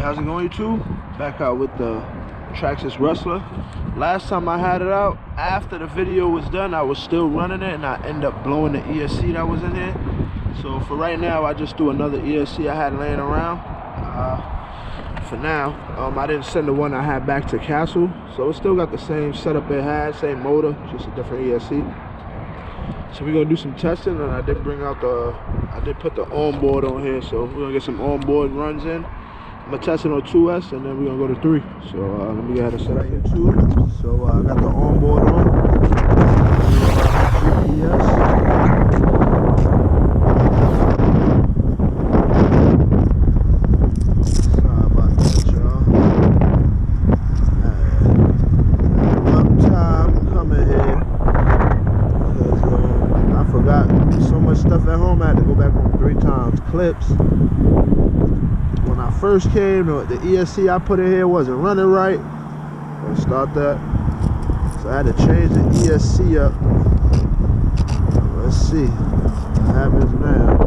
How's it going, YouTube? Back out with the Traxxas Rustler. Last time I had it out, after the video was done, I was still running it and I ended up blowing the ESC that was in here. So for right now, I just do another ESC I had laying around. For now, I didn't send the one I had back to Castle, so it still got the same setup it had, same motor, just a different ESC. So we're gonna do some testing, and I did put the onboard on here, so we're gonna get some onboard runs in. I'm gonna test it on 2S, and then we're gonna go to 3. So let me go ahead and set out YouTube. So I got the onboard on. GPS. Sorry about that, y'all. Rough time coming here because I forgot so much stuff at home. I had to go back home 3 times. Clips. When I first came, the ESC I put in here wasn't running right. Let's start that. So I had to change the ESC up. Let's see what happens now.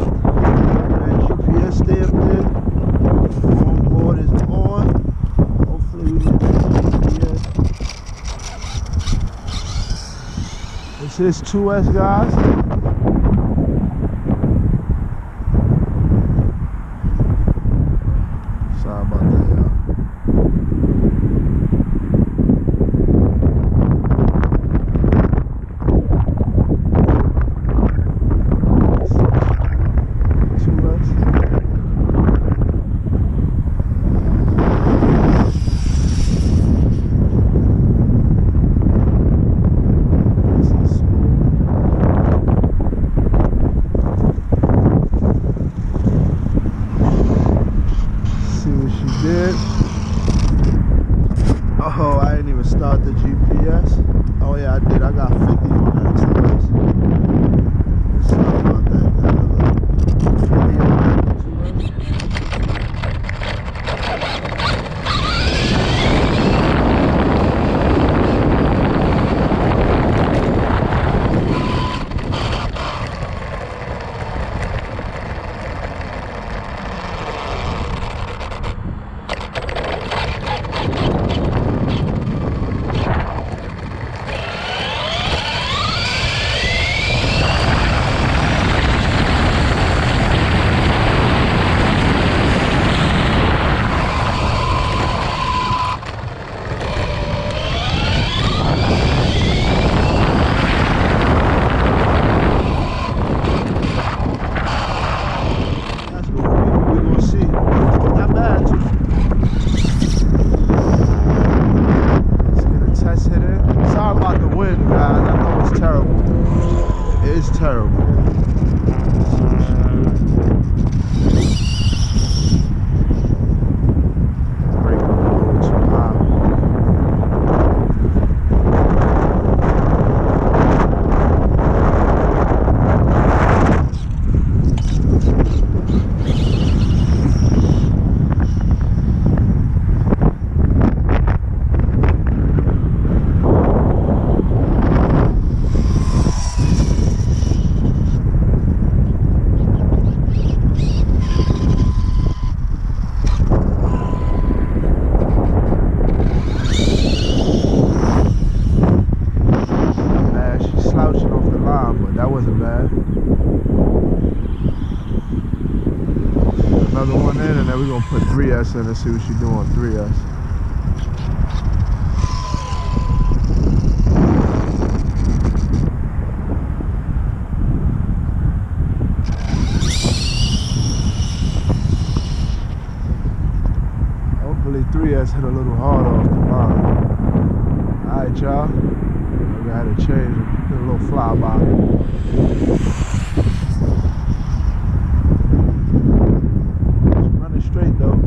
That GPS stay up there. Onboard is on. Hopefully we get that GPS. This is 2S, guys. Sorry about that, y'all. Oh, I didn't even start the GPS. Oh yeah, I did. I got 50 on that 2S. Sorry about that. 50 on that 2S. It's terrible. Brake a little too high. But that wasn't bad. Another one in, and then we're gonna put 3S in and see what she do on 3S. Hopefully 3S hit a little hard off the line. Alright, y'all. I had to change it. A little flyby. Running straight though.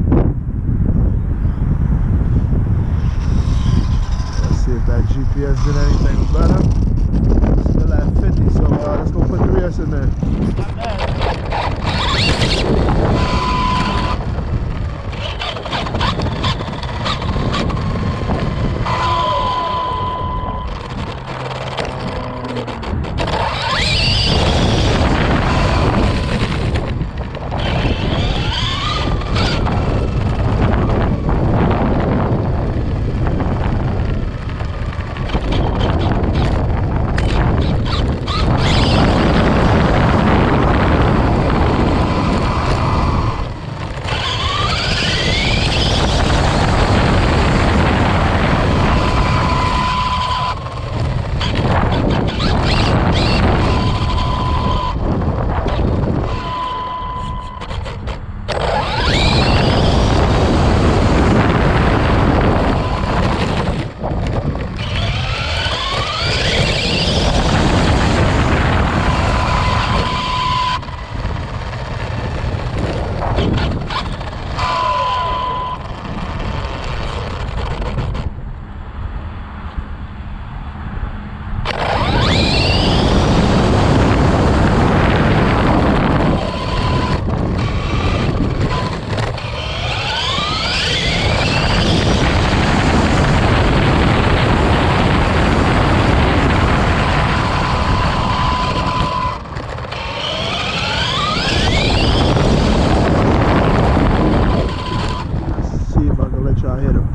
Let's see if that GPS did anything better. Still at 50, so let's go put 3S in there. Not bad.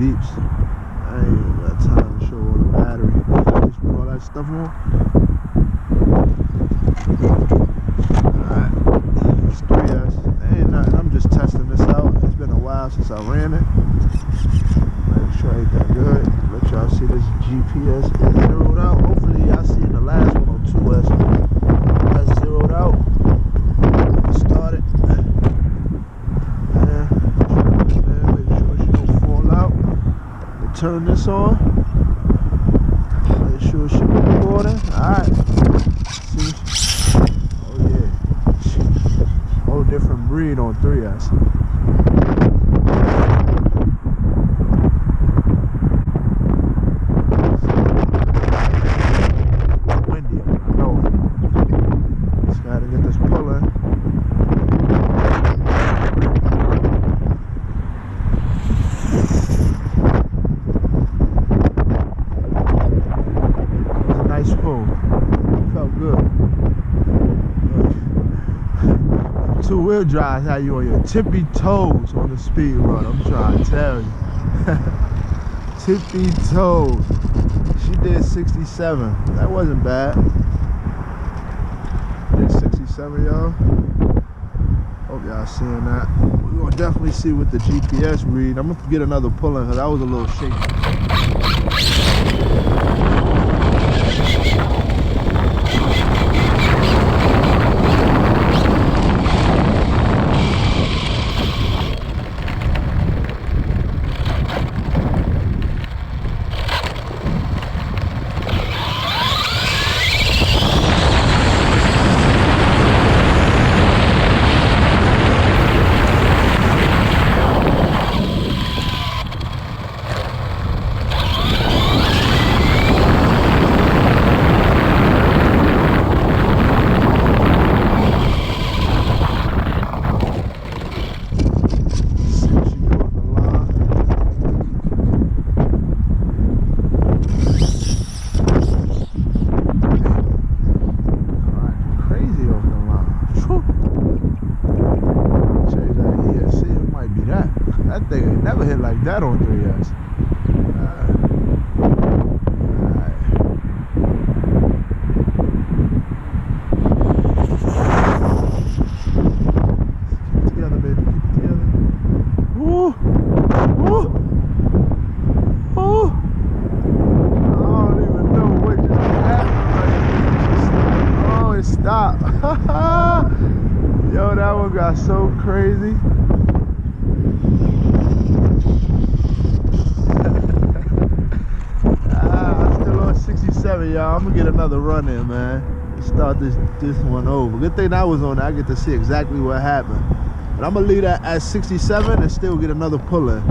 beeps. I ain't even got time to show all the battery. I just put all that stuff on. Alright, it's 3S. Ain't nothing, I'm just testing this out. It's been a while since I ran it. Make sure everything good. Let y'all see this GPS is zeroed out. Hopefully y'all see the last one on 2S. That's zeroed out. Started. Make sure she don't fall out. We'll turn this on. Make sure she recording. Alright. See? Oh yeah. Whole different breed on 3S. Windy, I know. Just gotta get this pulling. Nice pull. Felt good. Two-wheel drive how you on your tippy toes on the speed run. I'm trying to tell you. Tippy toes. She did 67. That wasn't bad. Did 67, y'all. Hope y'all seeing that. We're gonna definitely see what the GPS read. I'm gonna get another pull in because that was a little shaky. That thing ain't never hit like that on 3S. Keep it together, baby. Keep it together. Woo! Woo! Woo! I don't even know what just happened. Oh, it stopped. Yo, that one got so crazy. Y'all, I'm gonna get another run in, man. Let's start this one over. Good thing I was on it. I get to see exactly what happened. But I'm gonna leave that at 67 and still get another pull in.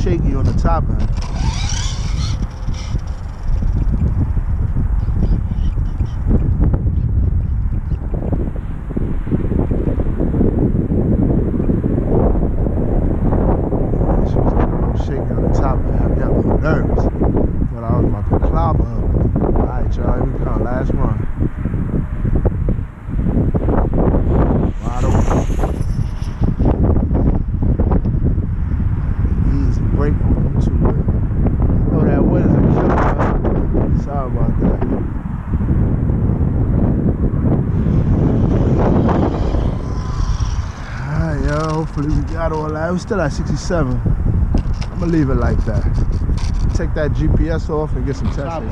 Shaky on the top end. She was getting a little shaky on the top end. I got a little nervous. But I was about to clobber her. Alright, y'all, here we come. Last run. Wide open. Break on them too. I know that wind is a killer. Sorry about that. Alright, y'all. Hopefully we got all that. We're still at 67. I'm gonna leave it like that. Take that GPS off and get some testing.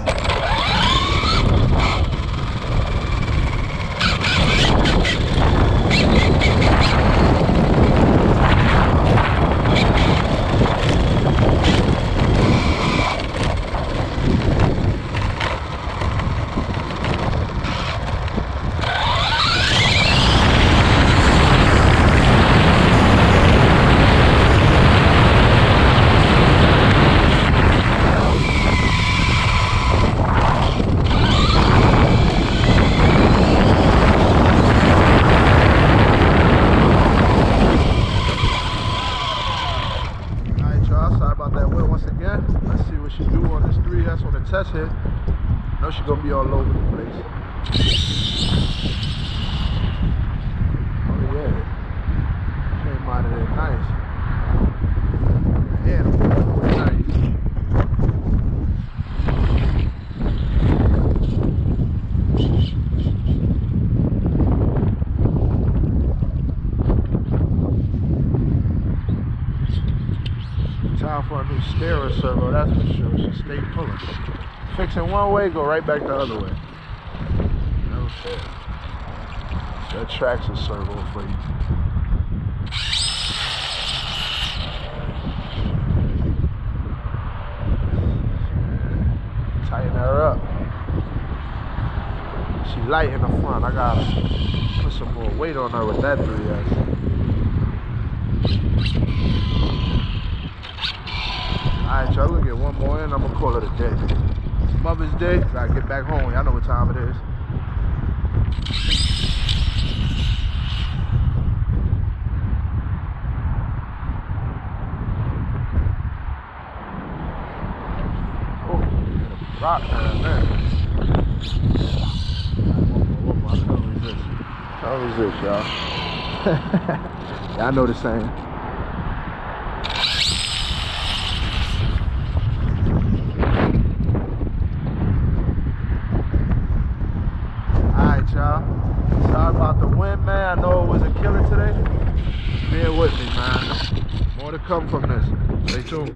here. I know she's gonna be all over the place. Oh yeah. Came out of there nice. Animal was nice. Time for a new steering servo, that's for sure. She stay pulling. Fixing one way, go right back the other way. No shit. That Traxxas servo for you. Tighten her up. She light in the front. I gotta put some more weight on her with that 3S. Alright, y'all, we'll get one more in. I'm gonna call it a day. It's Mother's Day. Gotta get back home. Y'all know what time it is. Oh, rock down there. What the hell is this, y'all? Y'all know the saying. Y'all, sorry about the wind, man. I know it was a killer today. Bear with me, man. More to come from this. Stay tuned.